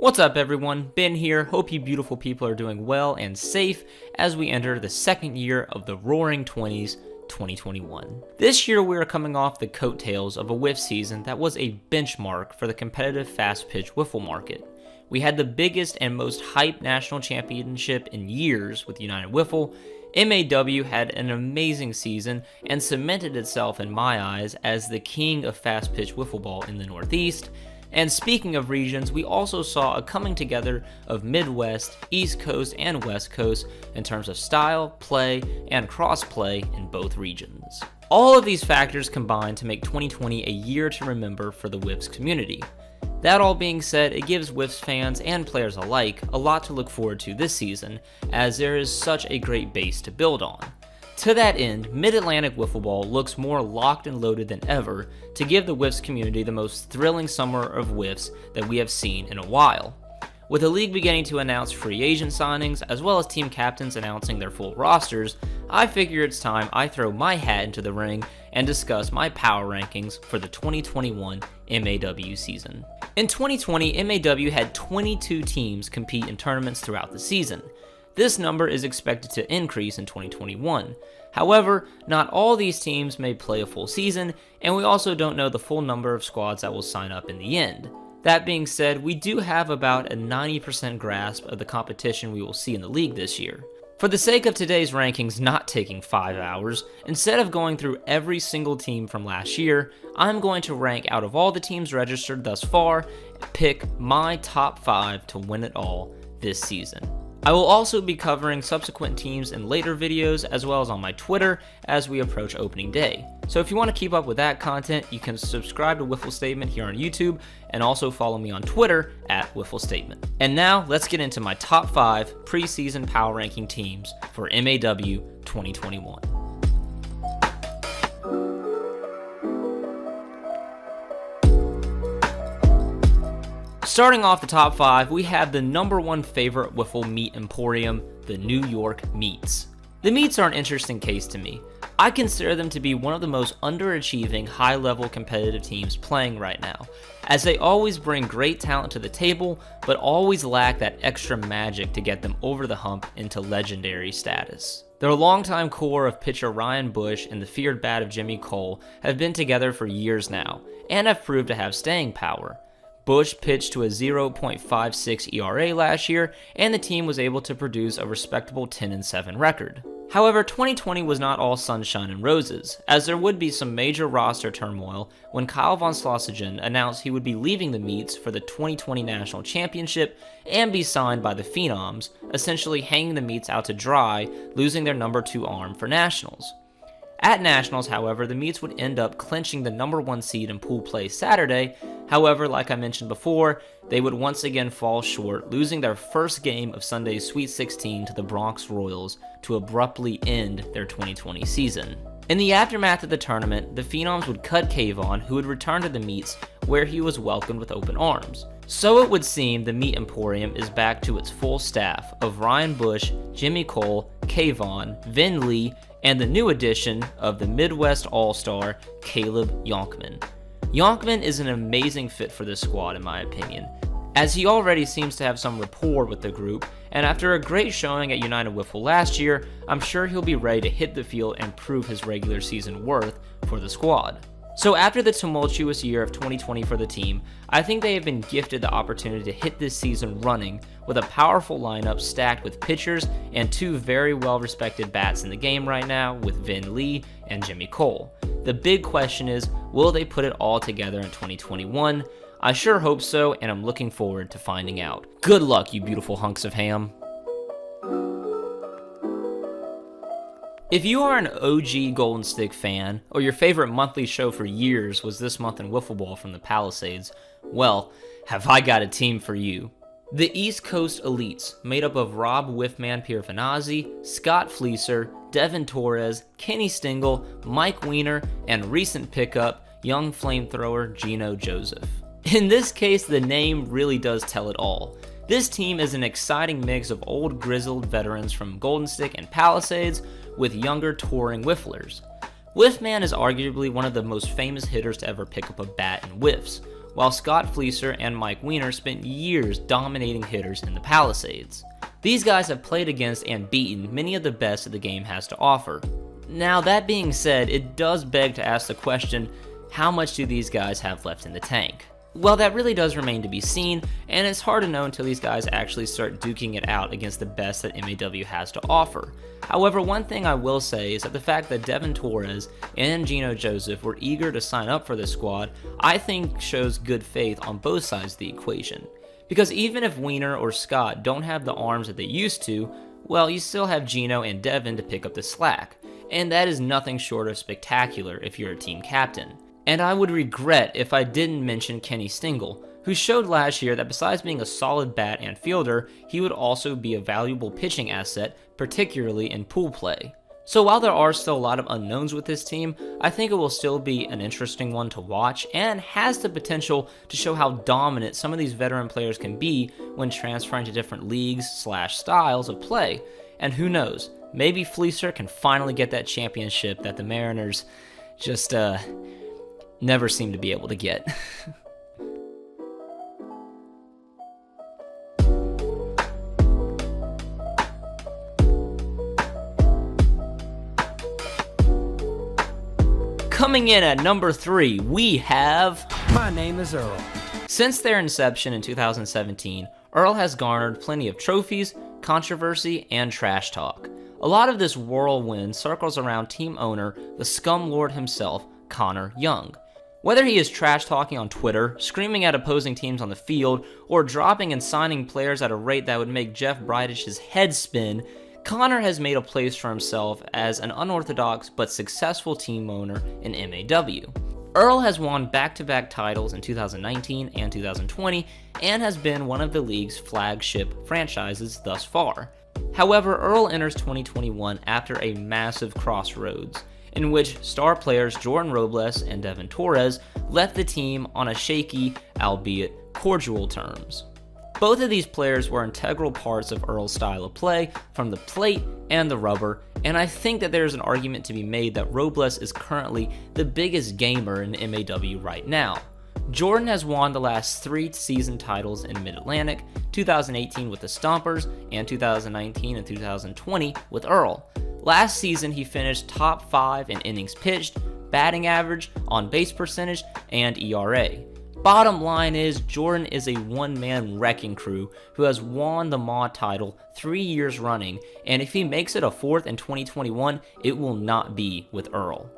What's up everyone, Ben here. Hope you beautiful people are doing well and safe as we enter the second year of the Roaring 20s 2021. This year we are coming off the coattails of a whiff season that was a benchmark for the competitive fast pitch wiffle market. We had the biggest and most hyped national championship in years with United Wiffle. MAW had an amazing season and cemented itself in my eyes as the king of fast pitch wiffle ball in the Northeast. And speaking of regions, we also saw a coming together of Midwest, East Coast, and West Coast in terms of style, play, and cross-play in both regions. All of these factors combined to make 2020 a year to remember for the Whiffs community. That all being said, it gives Whiffs fans and players alike a lot to look forward to this season, as there is such a great base to build on. To that end, Mid-Atlantic Wiffle Ball looks more locked and loaded than ever to give the Whiffs community the most thrilling summer of Whiffs that we have seen in a while. With the league beginning to announce free agent signings, as well as team captains announcing their full rosters, I figure it's time I throw my hat into the ring and discuss my power rankings for the 2021 MAW season. In 2020, MAW had 22 teams compete in tournaments throughout the season. This number is expected to increase in 2021. However, not all these teams may play a full season, and we also don't know the full number of squads that will sign up in the end. That being said, we do have about a 90% grasp of the competition we will see in the league this year. For the sake of today's rankings not taking 5 hours, instead of going through every single team from last year, I'm going to rank out of all the teams registered thus far and pick my top 5 to win it all this season. I will also be covering subsequent teams in later videos as well as on my Twitter as we approach opening day. So if you want to keep up with that content, you can subscribe to Wiffle Statement here on YouTube and also follow me on Twitter at Wiffle Statement. And now let's get into my top 5 preseason power ranking teams for MAW 2021. Starting off the top 5, we have the number 1 favorite wiffle meat emporium, the New York Meats. The Meats are an interesting case to me. I consider them to be one of the most underachieving high-level competitive teams playing right now, as they always bring great talent to the table, but always lack that extra magic to get them over the hump into legendary status. Their longtime core of pitcher Ryan Bush and the feared bat of Jimmy Cole have been together for years now, and have proved to have staying power. Bush pitched to a 0.56 ERA last year, and the team was able to produce a respectable 10-7 record. However, 2020 was not all sunshine and roses, as there would be some major roster turmoil when Kyle von Slossingen announced he would be leaving the Meats for the 2020 National Championship and be signed by the Phenoms, essentially hanging the Meats out to dry, losing their number 2 arm for Nationals. At Nationals, however, the Meats would end up clinching the number 1 seed in pool play Saturday. However, like I mentioned before, they would once again fall short, losing their first game of Sunday's Sweet 16 to the Bronx Royals to abruptly end their 2020 season. In the aftermath of the tournament, the Phenoms would cut Kayvon, who would return to the Meats, where he was welcomed with open arms. So it would seem the Meat Emporium is back to its full staff of Ryan Bush, Jimmy Cole, Kayvon, Vin Lee, and the new addition of the Midwest All-Star, Caleb Yonkman. Yonkman is an amazing fit for this squad in my opinion, as he already seems to have some rapport with the group, and after a great showing at United Wiffle last year, I'm sure he'll be ready to hit the field and prove his regular season worth for the squad. So after the tumultuous year of 2020 for the team, I think they have been gifted the opportunity to hit this season running with a powerful lineup stacked with pitchers and 2 very well respected bats in the game right now with Vin Lee and Jimmy Cole. The big question is, will they put it all together in 2021? I sure hope so, and I'm looking forward to finding out. Good luck, you beautiful hunks of ham. If you are an OG Golden Stick fan, or your favorite monthly show for years was This Month in Wiffle Ball from the Palisades, well, have I got a team for you. The East Coast Elites, made up of Rob Whiffman Pierfanazzi, Scott Fleeser, Devin Torres, Kenny Stingle, Mike Weiner, and recent pickup, young flamethrower Gino Joseph. In this case, the name really does tell it all. This team is an exciting mix of old grizzled veterans from Golden Stick and Palisades with younger touring whifflers. Whiffman is arguably one of the most famous hitters to ever pick up a bat in whiffs, while Scott Fleeser and Mike Weiner spent years dominating hitters in the Palisades. These guys have played against and beaten many of the best that the game has to offer. Now, that being said, it does beg to ask the question, how much do these guys have left in the tank? Well, that really does remain to be seen, and it's hard to know until these guys actually start duking it out against the best that MAW has to offer. However, one thing I will say is that the fact that Devin Torres and Gino Joseph were eager to sign up for this squad, I think shows good faith on both sides of the equation. Because even if Weiner or Scott don't have the arms that they used to, well, you still have Gino and Devin to pick up the slack, and that is nothing short of spectacular if you're a team captain. And I would regret if I didn't mention Kenny Stingle, who showed last year that besides being a solid bat and fielder, he would also be a valuable pitching asset, particularly in pool play. So while there are still a lot of unknowns with this team, I think it will still be an interesting one to watch and has the potential to show how dominant some of these veteran players can be when transferring to different leagues/styles of play. And who knows, maybe Fleeser can finally get that championship that the Mariners just never seem to be able to get. Coming in at number 3, we have... My name is Earl. Since their inception in 2017, Earl has garnered plenty of trophies, controversy, and trash talk. A lot of this whirlwind circles around team owner, the scum lord himself, Connor Young. Whether he is trash talking on Twitter, screaming at opposing teams on the field, or dropping and signing players at a rate that would make Jeff Bridish's head spin, Connor has made a place for himself as an unorthodox but successful team owner in MAW. Earl has won back-to-back titles in 2019 and 2020 and has been one of the league's flagship franchises thus far. However, Earl enters 2021 after a massive crossroads, in which star players Jordan Robles and Devin Torres left the team on a shaky, albeit cordial terms. Both of these players were integral parts of Earl's style of play, from the plate and the rubber, and I think that there's an argument to be made that Robles is currently the biggest gamer in MAW right now. Jordan has won the last 3 season titles in Mid-Atlantic, 2018 with the Stompers, and 2019 and 2020 with Earl. Last season, he finished top 5 in innings pitched, batting average, on-base percentage, and ERA. Bottom line is, Jordan is a one-man wrecking crew who has won the MAW title 3 years running, and if he makes it a 4th in 2021, it will not be with Earl.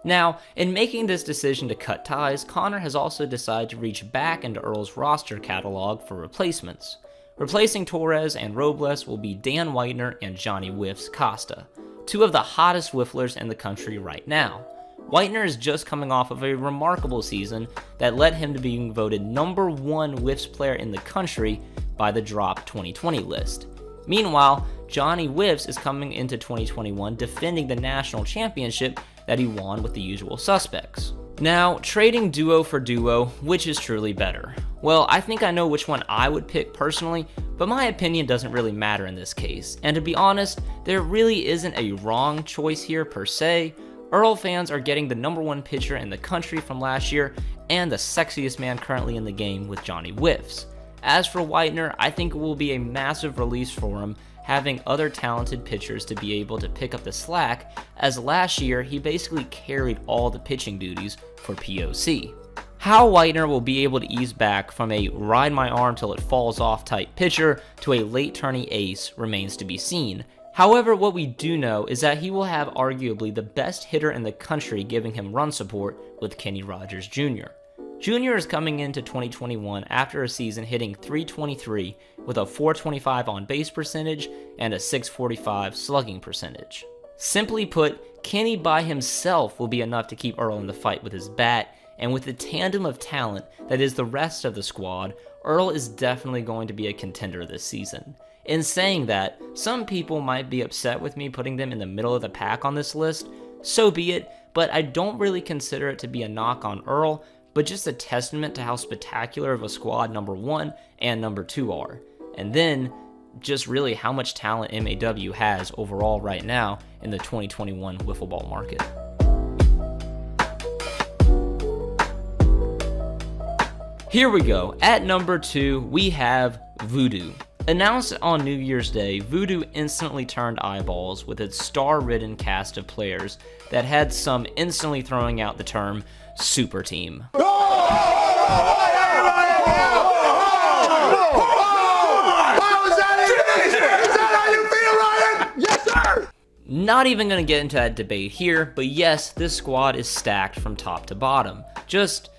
Now, in making this decision to cut ties, Connor has also decided to reach back into Earl's roster catalog for replacements. Replacing Torres and Robles will be Dan Whitener and Johnny Whiffs Costa, 2 of the hottest whifflers in the country right now. Whitener is just coming off of a remarkable season that led him to being voted number 1 whiffs player in the country by the Drop 2020 list. Meanwhile, Johnny Whiffs is coming into 2021 defending the national championship that he won with the usual suspects. Now, trading duo for duo, which is truly better? Well, I think I know which one I would pick personally, but my opinion doesn't really matter in this case, and to be honest, there really isn't a wrong choice here per se. Earl fans are getting the number 1 pitcher in the country from last year, and the sexiest man currently in the game with Johnny Whiffs. As for Whitener, I think it will be a massive release for him, having other talented pitchers to be able to pick up the slack, as last year he basically carried all the pitching duties for POC. How Whitener will be able to ease back from a ride my arm till it falls off type pitcher to a late turning ace remains to be seen. However, what we do know is that he will have arguably the best hitter in the country giving him run support with Kenny Rogers Jr. Jr. is coming into 2021 after a season hitting .323 with a .425 on base percentage and a .645 slugging percentage. Simply put, Kenny by himself will be enough to keep Earl in the fight with his bat, and with the tandem of talent that is the rest of the squad, Earl is definitely going to be a contender this season. In saying that, some people might be upset with me putting them in the middle of the pack on this list, so be it, but I don't really consider it to be a knock on Earl, but just a testament to how spectacular of a squad number 1 and number 2 are. And then, just really how much talent MAW has overall right now in the 2021 Wiffle Ball market. Here we go. At number 2, we have Voodoo. Announced on New Year's Day, Voodoo instantly turned eyeballs with its star-ridden cast of players that had some instantly throwing out the term super team. Not even going to get into that debate here, but yes, this squad is stacked from top to bottom. Just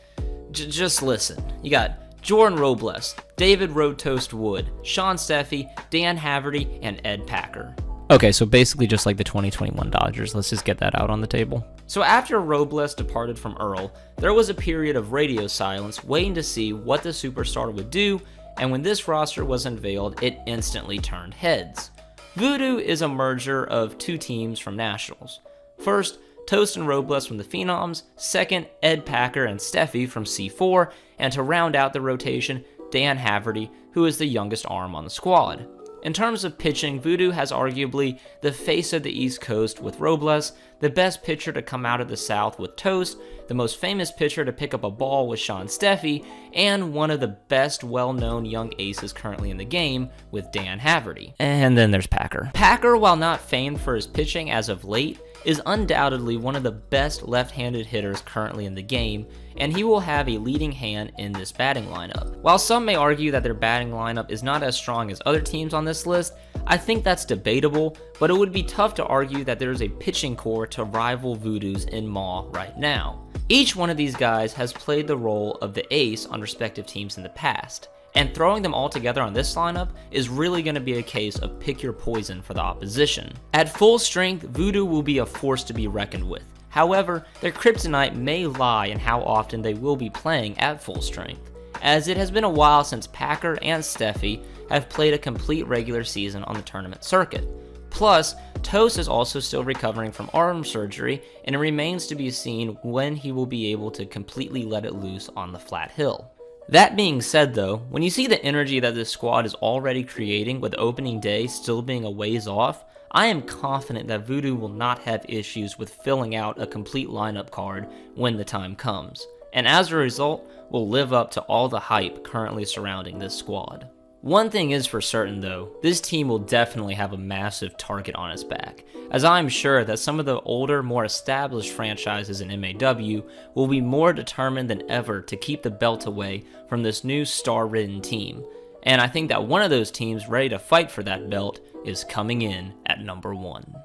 listen. You got Jordan Robles, David Road Toast Wood, Sean Steffi, Dan Haverty, and Ed Packer. Okay, so basically just like the 2021 Dodgers. Let's just get that out on the table. So after Robles departed from Earl, there was a period of radio silence waiting to see what the superstar would do, and when this roster was unveiled, it instantly turned heads. Voodoo is a merger of two teams from Nationals. First, Toast and Robles from the Phenoms, second, Ed Packer and Steffi from C4, and to round out the rotation, Dan Haverty, who is the youngest arm on the squad. In terms of pitching, Voodoo has arguably the face of the East Coast with Robles, the best pitcher to come out of the South with Toast, the most famous pitcher to pick up a ball with Sean Steffi, and one of the best well-known young aces currently in the game with Dan Haverty. And then there's Packer. Packer, while not famed for his pitching as of late, is undoubtedly one of the best left-handed hitters currently in the game, and he will have a leading hand in this batting lineup. While some may argue that their batting lineup is not as strong as other teams on this list, I think that's debatable, but it would be tough to argue that there is a pitching core to rival Voodoo's in MAW right now. Each one of these guys has played the role of the ace on respective teams in the past, and throwing them all together on this lineup is really going to be a case of pick your poison for the opposition. At full strength, Voodoo will be a force to be reckoned with. However, their kryptonite may lie in how often they will be playing at full strength, as it has been a while since Packer and Steffi have played a complete regular season on the tournament circuit. Plus, Toast is also still recovering from arm surgery, and it remains to be seen when he will be able to completely let it loose on the flat hill. That being said though, when you see the energy that this squad is already creating with opening day still being a ways off, I am confident that Voodoo will not have issues with filling out a complete lineup card when the time comes, and as a result, will live up to all the hype currently surrounding this squad. One thing is for certain though, this team will definitely have a massive target on its back, as I'm sure that some of the older, more established franchises in MAW will be more determined than ever to keep the belt away from this new star-ridden team, and I think that one of those teams ready to fight for that belt is coming in at number 1.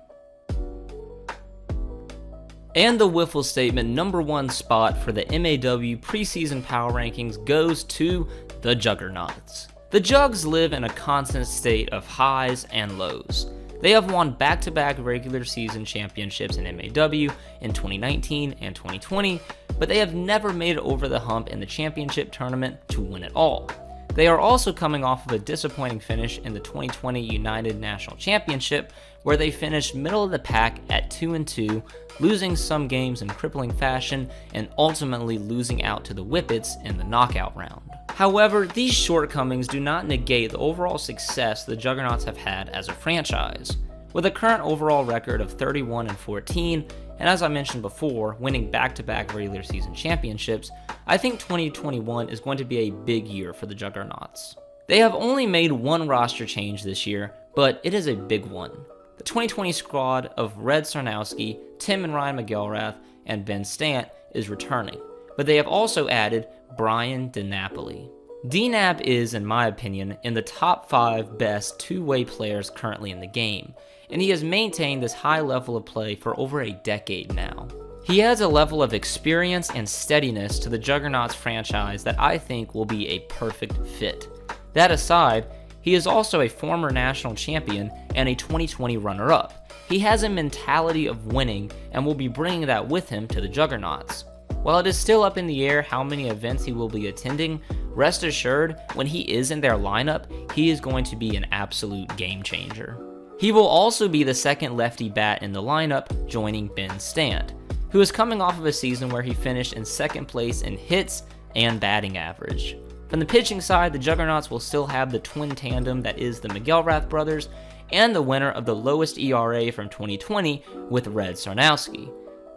And the Wiffle Statement number 1 spot for the MAW preseason power rankings goes to the Juggernauts. The Jugs live in a constant state of highs and lows. They have won back-to-back regular season championships in MAW in 2019 and 2020, but they have never made it over the hump in the championship tournament to win it all. They are also coming off of a disappointing finish in the 2020 United National Championship, where they finished middle of the pack at 2-2, losing some games in crippling fashion and ultimately losing out to the Whippets in the knockout round. However, these shortcomings do not negate the overall success the Juggernauts have had as a franchise. With a current overall record of 31-14, and as I mentioned before, winning back-to-back regular season championships, I think 2021 is going to be a big year for the Juggernauts. They have only made one roster change this year, but it is a big one. The 2020 squad of Red Sarnowski, Tim and Ryan McGilrath, and Ben Stant is returning, but they have also added Brian DiNapoli. DNAP is, in my opinion, in the top 5 best two-way players currently in the game, and he has maintained this high level of play for over a decade now. He has a level of experience and steadiness to the Juggernauts franchise that I think will be a perfect fit. That aside, he is also a former national champion and a 2020 runner-up. He has a mentality of winning and will be bringing that with him to the Juggernauts. While it is still up in the air how many events he will be attending, rest assured, when he is in their lineup, he is going to be an absolute game changer. He will also be the second lefty bat in the lineup, joining Ben Stant, who is coming off of a season where he finished in second place in hits and batting average. From the pitching side, the Juggernauts will still have the twin tandem that is the McGilrath brothers, and the winner of the lowest ERA from 2020 with Red Sarnowski.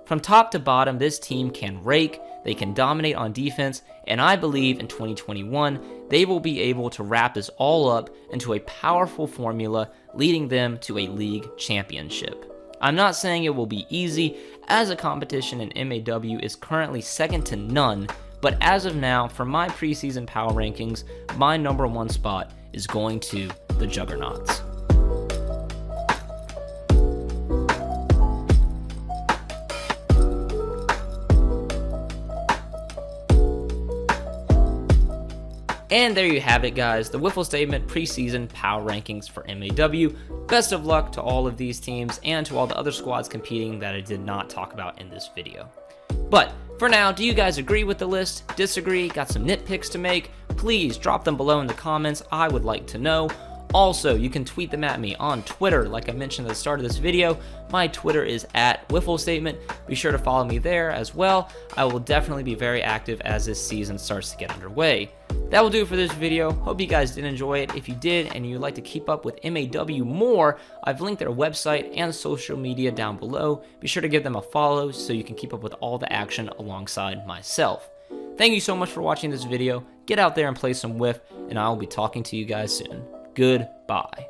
From top to bottom, this team can rake, they can dominate on defense, and I believe in 2021, they will be able to wrap this all up into a powerful formula, leading them to a league championship. I'm not saying it will be easy, as a competition in MAW is currently second to none, but as of now, for my preseason power rankings, my number one spot is going to the Juggernauts. And there you have it, guys, the Wiffle Statement preseason power rankings for MAW. Best of luck to all of these teams and to all the other squads competing that I did not talk about in this video. But for now, do you guys agree with the list? Disagree? Got some nitpicks to make? Please drop them below in the comments. I would like to know. Also, you can tweet them at me on Twitter, like I mentioned at the start of this video. My Twitter is @WiffleStatement. Be sure to follow me there as well. I will definitely be very active as this season starts to get underway. That will do it for this video. Hope you guys did enjoy it. If you did and you'd like to keep up with MAW more, I've linked their website and social media down below. Be sure to give them a follow so you can keep up with all the action alongside myself. Thank you so much for watching this video. Get out there and play some Wiff, and I will be talking to you guys soon. Goodbye.